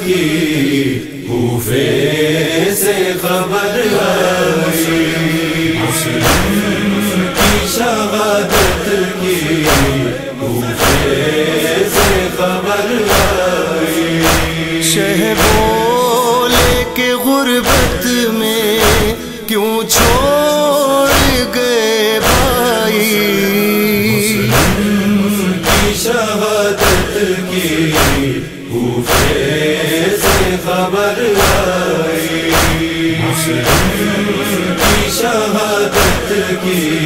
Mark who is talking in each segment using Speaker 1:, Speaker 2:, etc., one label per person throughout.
Speaker 1: کی کوفے سے خبر آئی، مسلم کی شہادت کی کوفے سے خبر آئی۔
Speaker 2: شہ بولے کہ غربت میں کیوں چھوڑ گئے بھائی،
Speaker 1: مسلم کی شہادت کی کوفے سے خبر آئی، مسلم کی شہادت کی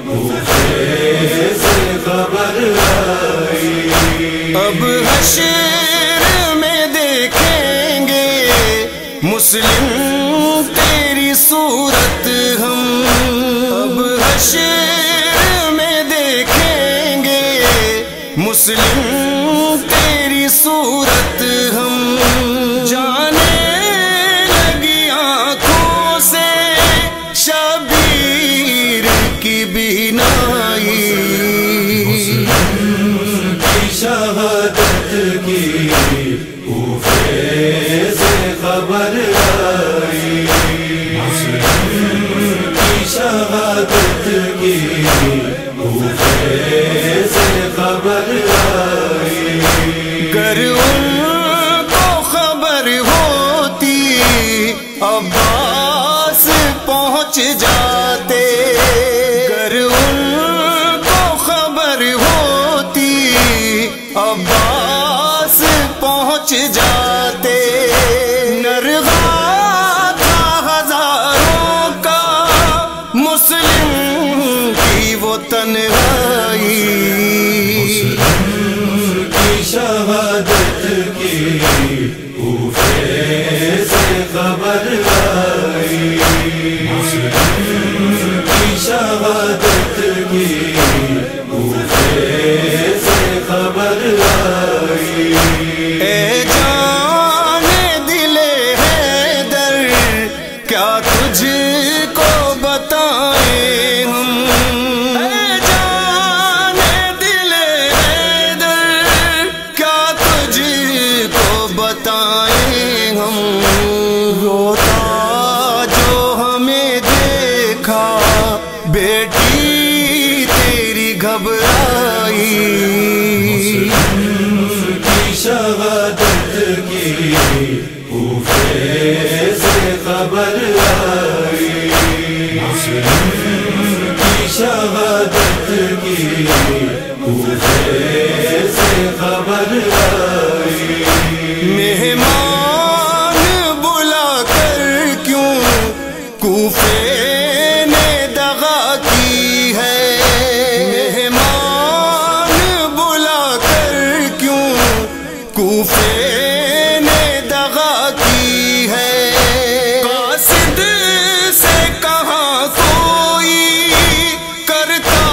Speaker 1: کوفے سے خبر آئی۔
Speaker 2: اب حشر میں دیکھیں گے مسلم تیری صورت ہم، اب حشر میں دیکھیں گے مسلم تیری صورت ہم، جانے لگی آنکھوں سے شبیر کی بینائی،
Speaker 1: مسلم کی شہادت کی کوفے سے خبر آئی، مسلم کی شہادت کی کوفے سے خبر آئی۔
Speaker 2: گر ان کو خبر ہوتی عباس پہنچ جاتے، گر ان کو خبر ہوتی عباس پہنچ جاتے، نرغا تھا ہزاروں کا مسلم کی وہ تنہائی،
Speaker 1: مسلم کی شہادت کی کوفے سے خبر آئی، مسلم کی شہادت کی کوفے سے خبر آئی۔
Speaker 2: اے جان دل حیدر کیا تجھ کو بتائیں ہم، اے جان دل حیدر کیا تجھ کو بتائیں ہم، روتا جو ہمیں دیکھا بیٹی تیری گھبرائی،
Speaker 1: مسلم کی شہادت کی کوفے سے خبر آئی، مسلم کی شہادت کی کوفے سے خبر آئی۔
Speaker 2: مہمان بلا کر کیوں کوفے نے دغا کی ہے، مہمان بلا کر کیوں کوفے نے دغا کی ہے، قاصد سے کہاں کوئی کرتا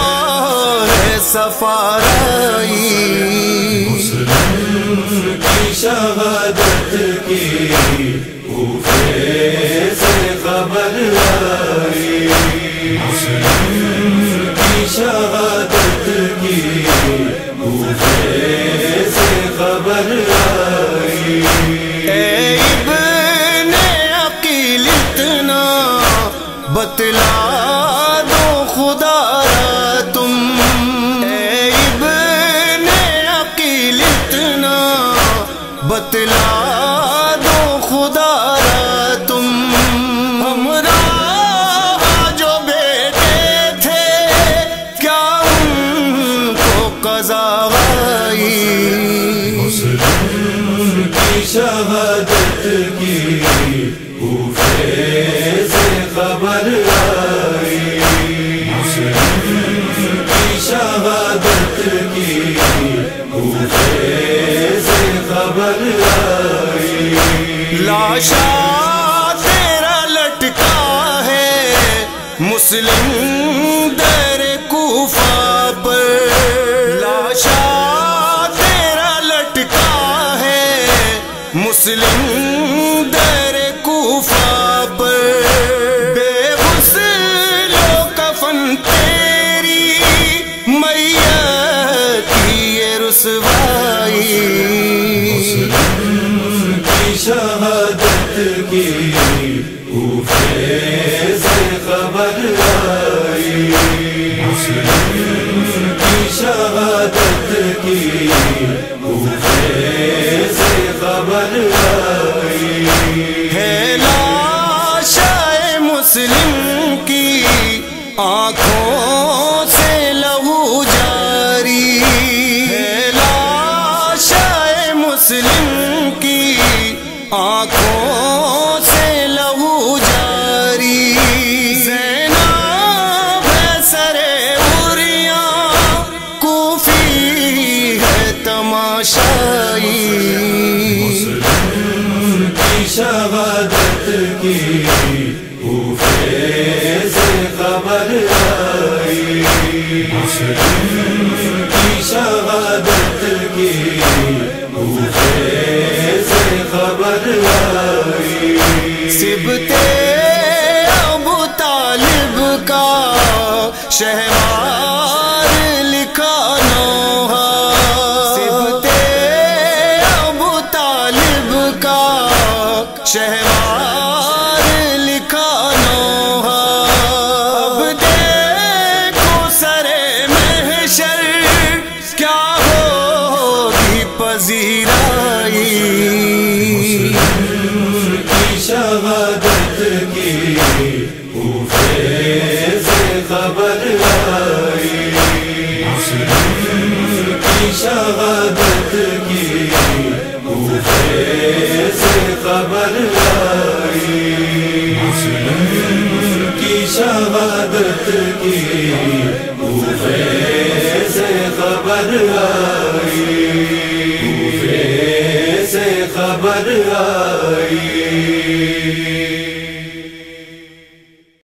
Speaker 2: ہے سفارائی،
Speaker 1: مسلم کی شہادت کی کوفے سے خبر آئی، مسلم کی شہادت کی کوفے سے خبر آئی۔
Speaker 2: اے ابن عقیل اتنا بتلا دو خدا را تم، اے ابن عقیل اتنا بتلا دو خدا را تم، ہمراہ جو بیٹے تھے کیا ان کو قضا آئی،
Speaker 1: مسلم کی شہادت کی کوفے سے خبر آئی، مسلم کی شہادت کی کوفے سے خبر آئی۔
Speaker 2: لاشا تیرا لٹکا ہے مسلم در کوفہ پر، لاشا تیرا لٹکا ہے مسلم در کوفہ پر، بے غسل و کفن تیری میت کی یہ رسوائی،
Speaker 1: مسلم کی کوفے سے خبر آئی
Speaker 2: ہے لاش مسلم کی آنکھوں سے لہو جاری ہے لاش مسلم کی آنکھوں سے لہو جاری زینب ہے سرے عریاں کوفی ہے تماشائی
Speaker 1: مسلم کی شہادت کی کوفے سے خبر آئی مسلم کی شہادت کی کوفے سے خبر آئی
Speaker 2: سبتے ابو طالب کا شہوار لکھا نوحہ سبتے ابو طالب کا شہوار لکھا نوحہ اب دیکھو سرے محشر کیا ہوگی پذیرائی
Speaker 1: کی شہادت کی کوفے سے خبر آئی مسلم کی شہادت کی کوفے سے خبر آئی مسلم کی شہادت کی کوفے سے خبر آئی کوفے سے خبر آئی